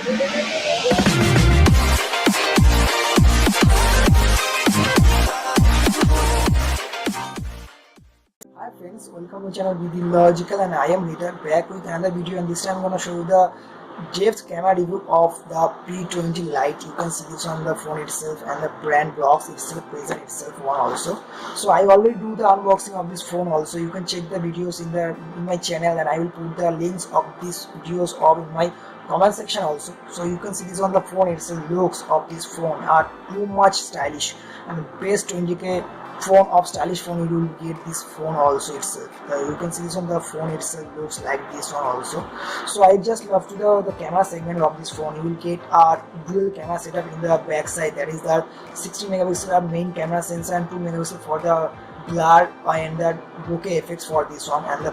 Hi friends, welcome to channel Be Logical, and I am Peter back with another video, and this time I'm gonna show you the Gearbest camera review of the P20-Lite. You can see this on the phone itself, and the brand box itself present itself one also. So I already do the unboxing of this phone also. You can check the videos in my channel, and I will put the links of these videos of in my comment section also. So you can see this on the phone itself. Looks of this phone are too much stylish, and best 20K phone of stylish phone you will get this phone also itself. You can see this on the phone itself, looks like this one also. So I just love to the camera segment of this phone. You will get a dual camera setup in the back side, that is the 60 megapixel main camera sensor and 2 megapixel for the blur and the bokeh effects for this one, and the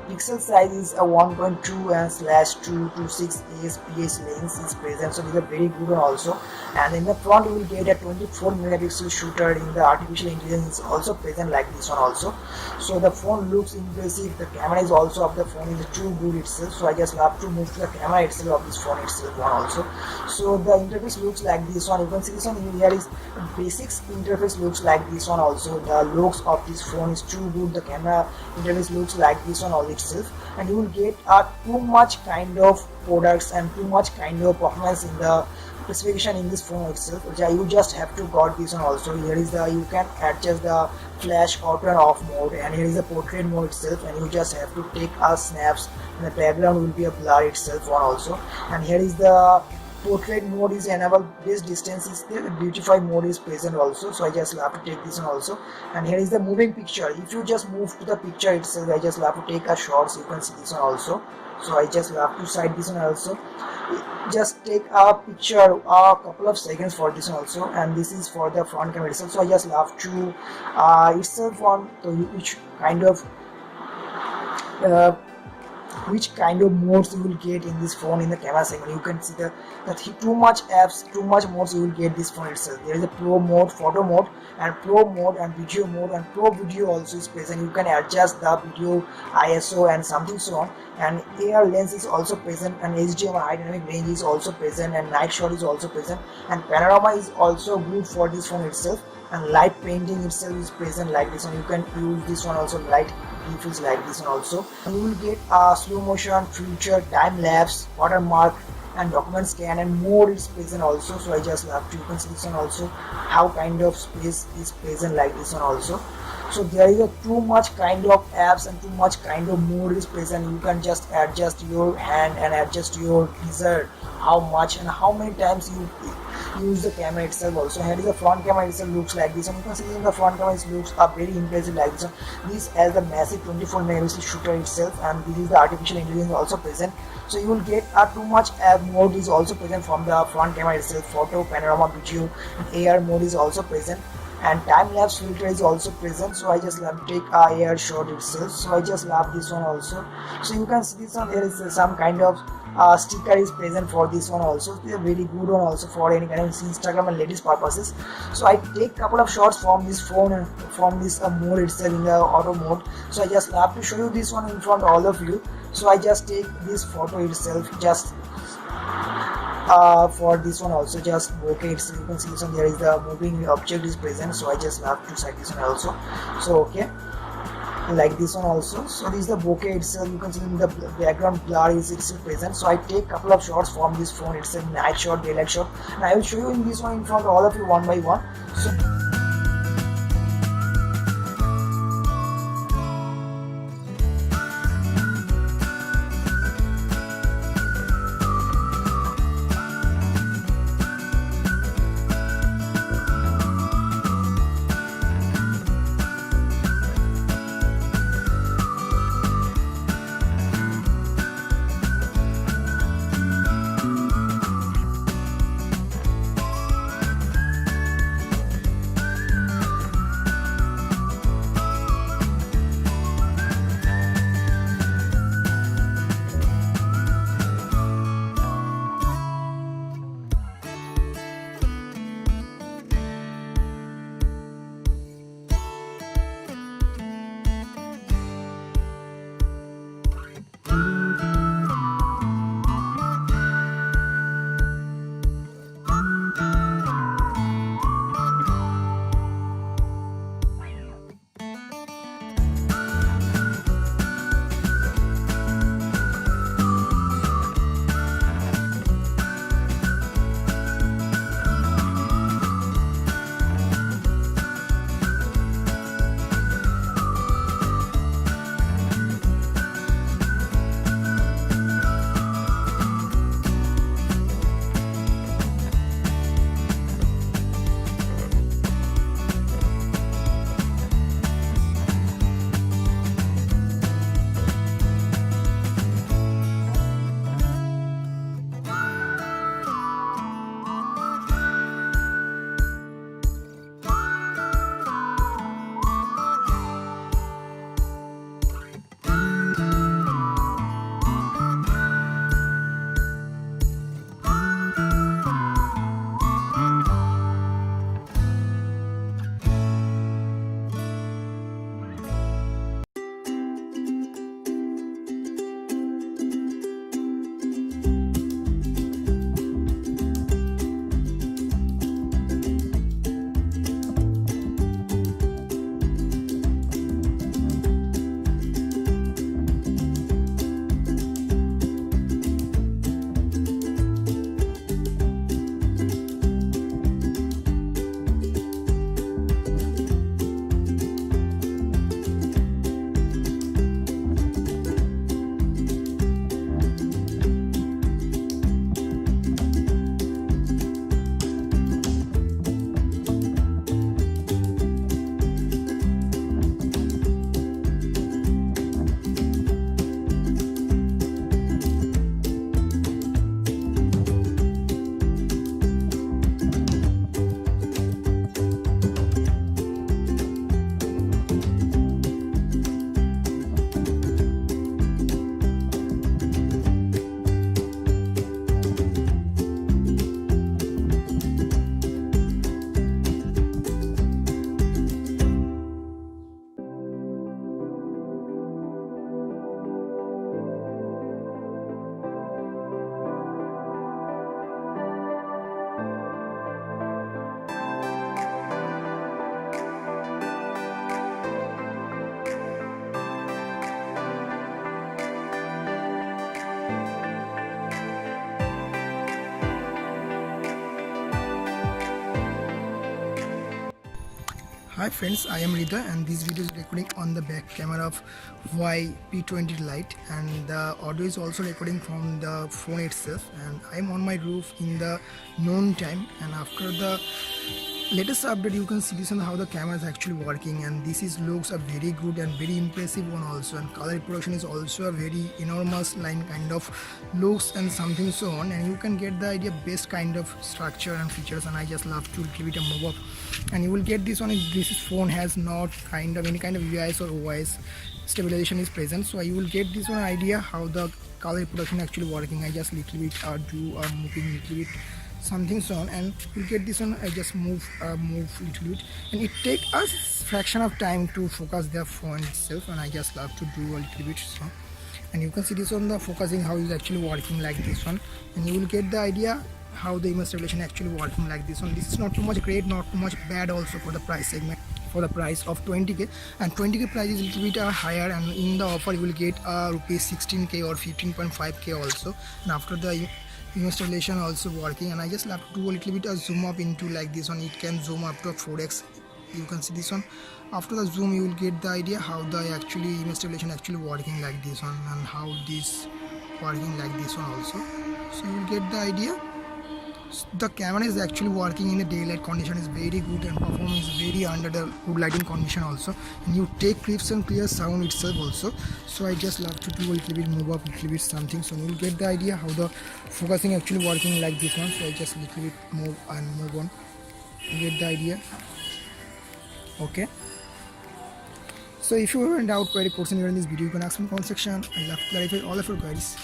pixel size is a 1.2 and /226 ASPH lens is present, so these are very good one also. And in the front you will get a 24 megapixel shooter in the artificial intelligence is also present like this one also. So the phone looks impressive. The camera is also of the phone is too good itself, so I just love to move to the camera itself of this phone itself one also. So the interface looks like this one. You can see this one here is basics interface looks like this one also. The looks of this phone is too good. The camera interface looks like this one all itself, and you will get too much kind of products and too much kind of performance in the specification in this phone itself, which you just have to got this one also. Here is the you can adjust the flash auto and off mode, and here is the portrait mode itself, and you just have to take snaps, and the background will be a blur itself one also. And here is the portrait mode is enabled, this distance is there, beautify mode is present also, so I just have to take this one also. And here is the moving picture. If you just move to the picture itself, I just have to take a shot, so you can see this one also. So I just have to side this one also, just take a picture a couple of seconds for this one also. And this is for the front camera itself, so I just have to itself on to which kind of modes you will get in this phone in the camera segment. You can see that too much apps, too much modes you will get this phone itself. There is a pro mode, photo mode, and pro mode and video mode, and pro video also is present. You can adjust the video ISO and something so on. And AR lens is also present, and HDMI high dynamic range is also present, and night shot is also present, and panorama is also good for this phone itself. And light painting itself is present like this one. You can use this one also, light feels like this one also. And you will get slow motion, future, time lapse, watermark, and document scan, and mode is present also. So I just have to, you can see this one also, how kind of space is present like this one also. So there is too much kind of apps and too much kind of mode is present. You can just adjust your hand and adjust your desire how much and how many times you use the camera itself also. Here is the front camera itself looks like this, and you can see in the front camera it looks very impressive like this one. This has the massive 24 megapixel shooter itself, and this is the artificial intelligence also present. So you will get too much app mode is also present from the front camera itself. Photo, panorama, video, and AR mode is also present, and time lapse filter is also present. So I just love to take AR shot itself, so I just love this one also. So you can see this one, there is some kind of sticker is present for this one also. They are very good one also for any kind of Instagram and ladies purposes. So I take couple of shots from this phone and from this mode itself in the auto mode. So I just love to show you this one in front of all of you. So I just take this photo itself just for this one also, just okay itself. You can see this one, there is the moving object is present, so I just have to side this one also. So okay, like this one also. So this is the bokeh itself. You can see in the background blur is itself present. So I take couple of shots from this phone itself, night shot, daylight shot, and I will show you in this one in front of all of you one by one. So Hi friends, I am Rida and this video is recording on the back camera of Huawei P20-Lite and the audio is also recording from the phone itself, and I am on my roof in the noon time, and after the latest update you can see this on how the camera is actually working, and this is looks a very good and very impressive one also, and color reproduction is also a very enormous line kind of looks and something so on, and you can get the idea best kind of structure and features, and I just love to give it a move up. And you will get this one if this phone has not kind of any kind of UIs or OIs stabilization is present, so you will get this one idea how the color reproduction actually working. I just little bit do a moving little bit something so on, and you'll get this one. I just move little bit, and it take us fraction of time to focus the phone itself, and I just love to do a little bit so. And you can see this on the focusing how is actually working like this one, and you will get the idea how the image stabilization actually working like this one. This is not too much great, not too much bad also for the price segment, for the price of 20k, and 20k price is a little bit higher, and in the offer you will get rupees 16k or 15.5k also, and after the image stabilization also working. And I just have to do a little bit zoom up into like this one. It can zoom up to 4x. You can see this one. After the zoom you will get the idea how the actually image stabilization actually working like this one, and how this working like this one also, so you will get the idea. The camera is actually working in the daylight condition is very good, and performance is very under the good lighting condition also, and you take crisp and clear sound itself also. So I just love to do a little bit move up, little bit something, so you will get the idea how the focusing actually working like this one. So I just little bit move and move on, you get the idea. Okay, so if you have any doubt, query, question in this video, you can ask me in the comment section. I love to clarify all of your queries.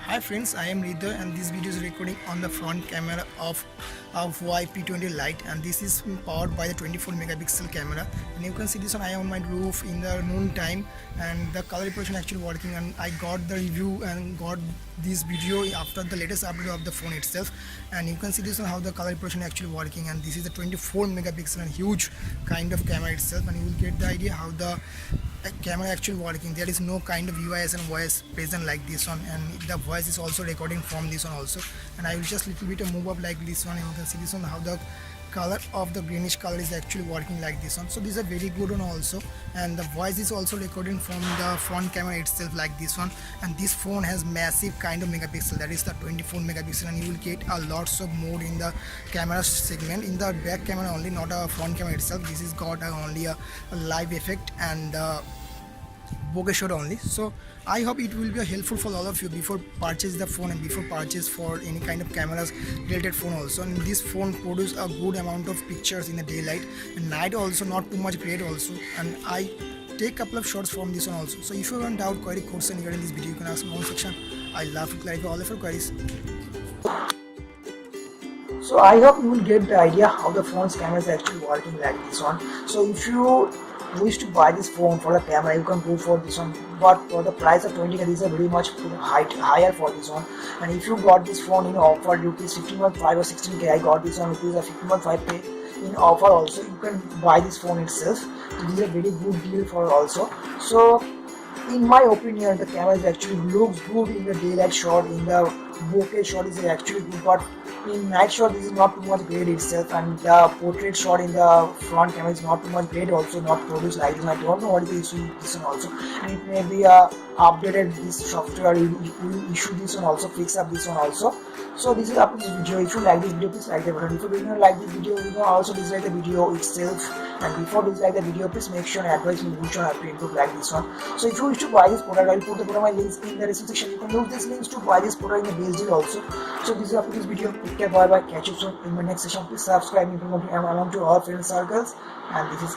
Hi friends, I am Rida and this video is recording on the front camera of Huawei P20-Lite, and this is powered by the 24 megapixel camera. And you can see this one. I am on my roof in the noon time, and the color reproduction actually working, and I got the review and got this video after the latest update of the phone itself. And you can see this one how the color reproduction actually working, and this is the 24 megapixel and huge kind of camera itself, and you will get the idea how the camera actually working. There is no kind of UIs and voice present like this one, and the voice is also recording from this one also. And I will just little bit move up like this one, and you can see this one how the color of the greenish color is actually working like this one. So this is a very good one also, and the voice is also recording from the front camera itself like this one. And this phone has massive kind of megapixel, that is the 24 megapixel, and you will get a lots of mode in the camera segment, in the back camera only, not a front camera itself. This is got only a live effect and bokeh shot only. So I hope it will be helpful for all of you before purchase the phone and before purchase for any kind of cameras related phone also. And this phone produce a good amount of pictures in the daylight, and night also not too much great also, and I take couple of shots from this one also. So if you have any doubt, query, question regarding this video, you can ask in the comment section. I love to clarify all of your queries. So I hope you will get the idea how the phone's camera is actually working like this one. So if you wish to buy this phone for the camera, you can go for this one, but for the price of 20k, this is very much higher for this one. And if you got this phone in offer rupees 15.5 or 16k, I got this one rupees 15.5k in offer also. You can buy this phone itself. So this is a very good deal for also. So in my opinion, the camera is actually looks good in the daylight shot, in the bokeh shot is actually good, but in night shot this is not too much great itself, and the portrait shot in the front camera is not too much great also, not produced like this. I don't know what is the issue with this one also, and it may be updated this software will issue this one also, fix up this one also. So this is up to this video. If you like this video, please like the button. If you don't like this video, you can also dislike the video itself. And before dislike the video, please make sure and advise me which one I have to improve like this one. So if you wish to buy this product, I will put the product my links in the description section. You can use these links to buy this product in the base deal also. So this is up to this video. Take care, bye bye. Catch you soon in my next session. Please subscribe me, promote me among to all friends circles. And this is